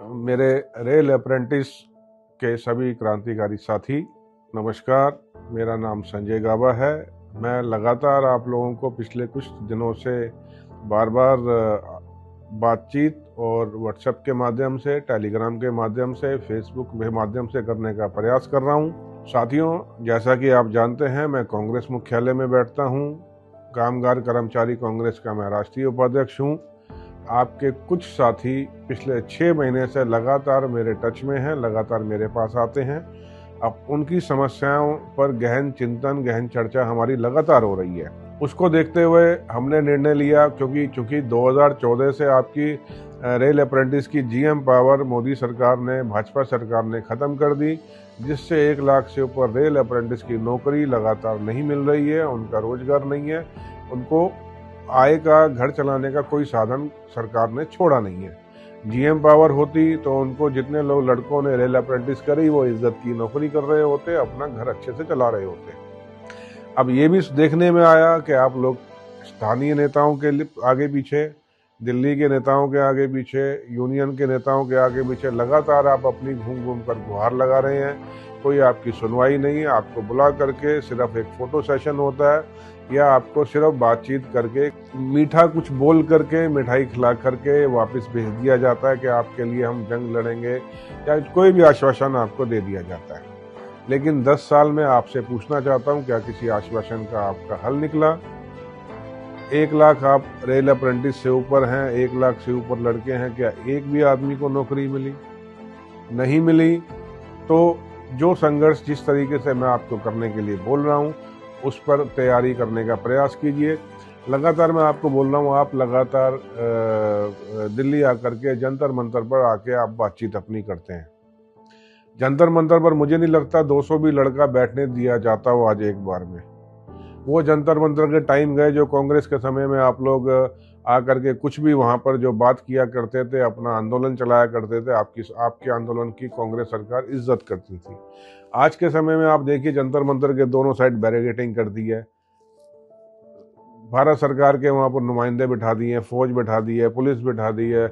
मेरे rail apprentice के सभी क्रांतिकारी साथी, नमस्कार। मेरा नाम संजय गाबा है। मैं लगातार आप लोगों को पिछले कुछ दिनों से बार बार बातचीत और व्हाट्सएप के माध्यम से, टेलीग्राम के माध्यम से, फेसबुक के माध्यम से करने का प्रयास कर रहा हूं। साथियों, जैसा कि आप जानते हैं, मैं कांग्रेस मुख्यालय में बैठता हूं। कामगार कर्मचारी कांग्रेस का मैं राष्ट्रीय उपाध्यक्ष हूं। आपके कुछ साथी पिछले 6 महीने से लगातार मेरे टच में हैं, लगातार मेरे पास आते हैं। अब उनकी समस्याओं पर गहन चिंतन, गहन चर्चा हमारी लगातार हो रही है। उसको देखते हुए हमने निर्णय लिया, क्योंकि 2014 से आपकी रेल अप्रेंटिस की जीएम पावर मोदी सरकार ने, भाजपा सरकार ने खत्म कर दी, जिससे 1 लाख से ऊपर रेल अप्रेंटिस की नौकरी लगातार नहीं मिल रही है, उनका रोजगार नहीं है, उनको आय का, घर चलाने का कोई साधन सरकार ने छोड़ा नहीं है। जीएम पावर होती तो उनको, जितने लोग लड़कों ने रेल अप्रेंटिस करी, वो इज्जत की नौकरी कर रहे होते, अपना घर अच्छे से चला रहे होते। अब ये भी देखने में आया कि आप लोग स्थानीय नेताओं के आगे पीछे, दिल्ली के नेताओं के आगे पीछे, यूनियन के नेताओं के आगे पीछे लगातार आप अपनी घूम घूम कर गुहार लगा रहे हैं। कोई आपकी सुनवाई नहीं है। आपको बुला करके सिर्फ एक फोटो सेशन होता है, या आपको सिर्फ बातचीत करके, मीठा कुछ बोल करके, मिठाई खिला करके वापस भेज दिया जाता है कि आपके लिए हम जंग लड़ेंगे, या कोई भी आश्वासन आपको दे दिया जाता है। लेकिन 10 साल में आपसे पूछना चाहता हूं, क्या किसी आश्वासन का आपका हल निकला? 1 लाख आप रेल अप्रेंटिस से ऊपर हैं, 1 लाख से ऊपर लड़के हैं, क्या एक भी आदमी को नौकरी मिली? नहीं मिली। तो जो संघर्ष जिस तरीके से मैं आपको करने के लिए बोल रहा हूँ, उस पर तैयारी करने का प्रयास कीजिए। लगातार मैं आपको बोल रहा हूँ, आप लगातार दिल्ली आकर के जंतर मंतर पर आके आप बातचीत अपनी करते हैं। जंतर मंतर पर मुझे नहीं लगता 200 भी लड़का बैठने दिया जाता हो आज एक बार में। वो जंतर मंतर के टाइम गए जो कांग्रेस के समय में आप लोग आकर के कुछ भी वहां पर जो बात किया करते थे, अपना आंदोलन चलाया करते थे, आपके आंदोलन की कांग्रेस सरकार इज्जत करती थी। आज के समय में आप देखिए, जंतर मंतर के दोनों साइड बैरिकेडिंग कर दी है। भारत सरकार के वहां पर नुमाइंदे बिठा दिए, फौज बिठा दी है, पुलिस बिठा दी है,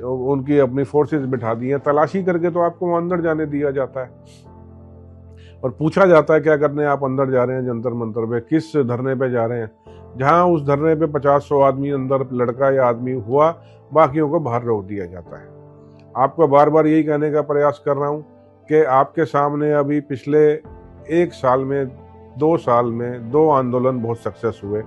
उनकी अपनी फोर्सेस बिठा दी है। तलाशी करके तो आपको अंदर जाने दिया जाता है और पूछा जाता है क्या करने आप अंदर जा रहे हैं जंतर मंतर पे, किस धरने पे जा रहे हैं। जहां उस धरने पे 50-100 आदमी अंदर, लड़का या आदमी हुआ, बाकियों को बाहर रोक दिया जाता है। आपको बार बार यही कहने का प्रयास कर रहा हूं कि आपके सामने अभी पिछले 1 साल में, 2 साल में 2 आंदोलन बहुत सक्सेस हुए।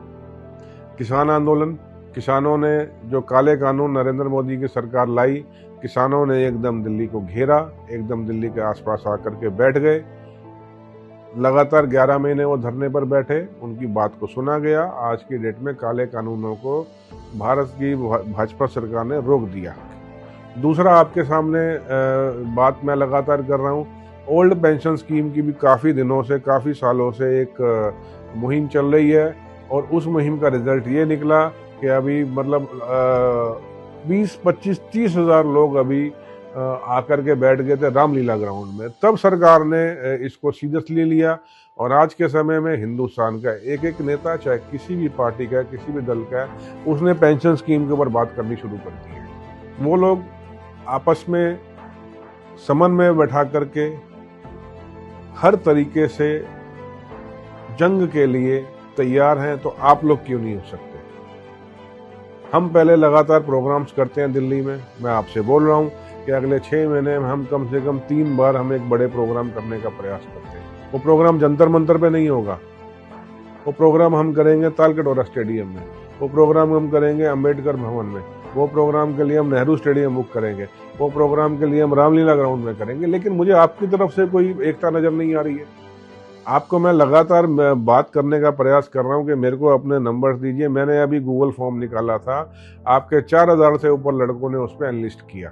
किसान आंदोलन, किसानों ने जो काले कानून नरेंद्र मोदी की सरकार लाई, किसानों ने एकदम दिल्ली को घेरा, एकदम दिल्ली के आसपास आकर के बैठ गए। लगातार 11 महीने वो धरने पर बैठे, उनकी बात को सुना गया। आज की डेट में काले कानूनों को भारत की भाजपा सरकार ने रोक दिया। दूसरा, आपके सामने बात मैं लगातार कर रहा हूँ, ओल्ड पेंशन स्कीम की भी काफ़ी दिनों से, काफ़ी सालों से एक मुहिम चल रही है, और उस मुहिम का रिजल्ट ये निकला कि अभी मतलब 20, 25, 30 हज़ार लोग अभी आकर के बैठ गए थे रामलीला ग्राउंड में। तब सरकार ने इसको सीरियसली लिया, और आज के समय में हिंदुस्तान का एक एक नेता, चाहे किसी भी पार्टी का है, किसी भी दल का है, उसने पेंशन स्कीम के ऊपर बात करनी शुरू कर दी है। वो लोग आपस में समन्वय बैठा करके हर तरीके से जंग के लिए तैयार हैं, तो आप लोग क्यों नहीं हो सकते? हम पहले लगातार प्रोग्राम्स करते हैं दिल्ली में। मैं आपसे बोल रहा हूं कि अगले 6 महीने में हम कम से कम 3 बार हम एक बड़े प्रोग्राम करने का प्रयास करते हैं। वो प्रोग्राम जंतर मंतर पे नहीं होगा, वो प्रोग्राम हम करेंगे तालकटोरा स्टेडियम में, वो प्रोग्राम हम करेंगे अंबेडकर भवन में, वो प्रोग्राम के लिए हम नेहरू स्टेडियम बुक करेंगे, वो प्रोग्राम के लिए हम रामलीला ग्राउंड में करेंगे। लेकिन मुझे आपकी तरफ से कोई एकता नजर नहीं आ रही है। आपको मैं लगातार बात करने का प्रयास कर रहा हूं कि मेरे को अपने नंबर दीजिए। मैंने अभी गूगल फॉर्म निकाला था, आपके 4000 से ऊपर लड़कों ने उस पर एनलिस्ट किया,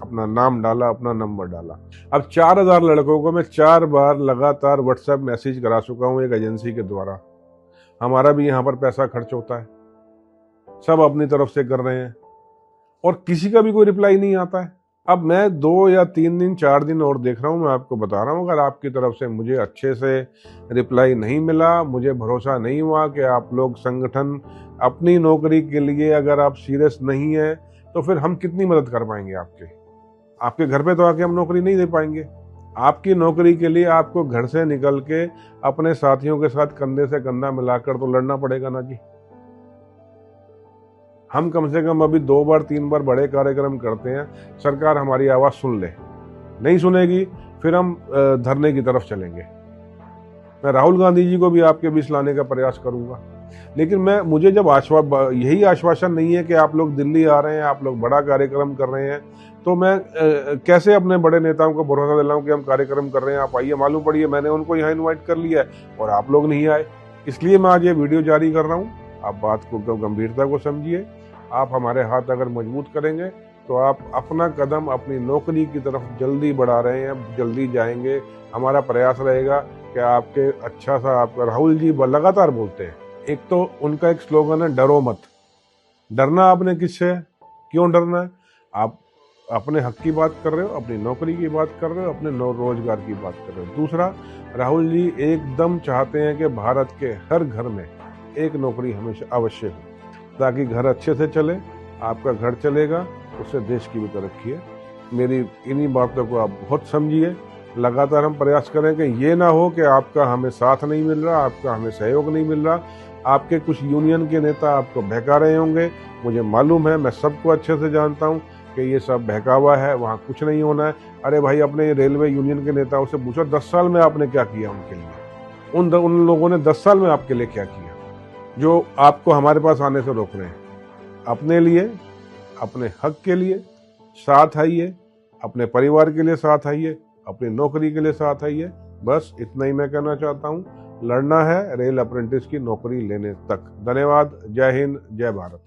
अपना नाम डाला, अपना नंबर डाला। अब 4000 लड़कों को मैं 4 बार लगातार व्हाट्सएप मैसेज करा चुका हूं एक एजेंसी के द्वारा। हमारा भी यहाँ पर पैसा खर्च होता है, सब अपनी तरफ से कर रहे हैं, और किसी का भी कोई रिप्लाई नहीं आता है। अब मैं 2 या 3 दिन, 4 दिन और देख रहा हूं। मैं आपको बता रहा हूं, अगर आपकी तरफ से मुझे अच्छे से रिप्लाई नहीं मिला, मुझे भरोसा नहीं हुआ कि आप लोग संगठन अपनी नौकरी के लिए अगर आप सीरियस नहीं है, तो फिर हम कितनी मदद कर पाएंगे आपके? आपके घर पे तो आके हम नौकरी नहीं दे पाएंगे। आपकी नौकरी के लिए आपको घर से निकल के अपने साथियों के साथ कंधे से कंधा मिलाकर तो लड़ना पड़ेगा ना जी। हम कम से कम अभी 2 बार 3 बार बड़े कार्यक्रम करते हैं, सरकार हमारी आवाज सुन ले, नहीं सुनेगी फिर हम धरने की तरफ चलेंगे। मैं राहुल गांधी जी को भी आपके बीच लाने का प्रयास करूंगा, लेकिन मुझे जब यही आश्वासन नहीं है कि आप लोग दिल्ली आ रहे हैं, आप लोग बड़ा कार्यक्रम कर रहे हैं, तो मैं कैसे अपने बड़े नेताओं को भरोसा दिलाऊं कि हम कार्यक्रम कर रहे हैं, आप आइए। मालूम पड़िए मैंने उनको यहाँ इन्वाइट कर लिया है और आप लोग नहीं आए। इसलिए मैं आज ये वीडियो जारी कर रहा हूँ। आप बात को गंभीरता को समझिए। आप हमारे हाथ अगर मजबूत करेंगे तो आप अपना कदम अपनी नौकरी की तरफ जल्दी बढ़ा रहे हैं, जल्दी जाएंगे। हमारा प्रयास रहेगा कि आपके अच्छा सा आपका राहुल जी लगातार बोलते हैं, एक तो उनका एक स्लोगन है डरो मत। डरना आपने किससे है? क्यों डरना है? आप अपने हक की बात कर रहे हो, अपनी नौकरी की बात कर रहे हो, अपने रोजगार की बात कर रहे हो। दूसरा, राहुल जी एकदम चाहते हैं कि भारत के हर घर में एक नौकरी हमेशा अवश्य हो, ताकि घर अच्छे से चले, आपका घर चलेगा, उससे देश की भी तरक्की है। मेरी इन्हीं बातों को आप बहुत समझिए। लगातार हम प्रयास करें कि ये ना हो कि आपका हमें साथ नहीं मिल रहा, आपका हमें सहयोग नहीं मिल रहा। आपके कुछ यूनियन के नेता आपको बहका रहे होंगे, मुझे मालूम है, मैं सबको अच्छे से जानता हूं कि ये सब बहकावा है, वहां कुछ नहीं होना है। अरे भाई, अपने रेलवे यूनियन के नेताओं से पूछो 10 साल में आपने क्या किया उनके लिए। उन लोगों ने 10 साल में आपके लिए क्या किया जो आपको हमारे पास आने से रोक रहे हैं। अपने लिए, अपने हक के लिए साथ आइए, अपने परिवार के लिए साथ आइए, अपनी नौकरी के लिए साथ आइए। बस इतना ही मैं कहना चाहता हूँ। लड़ना है रेल अप्रेंटिस की नौकरी लेने तक। धन्यवाद। जय हिंद, जय भारत।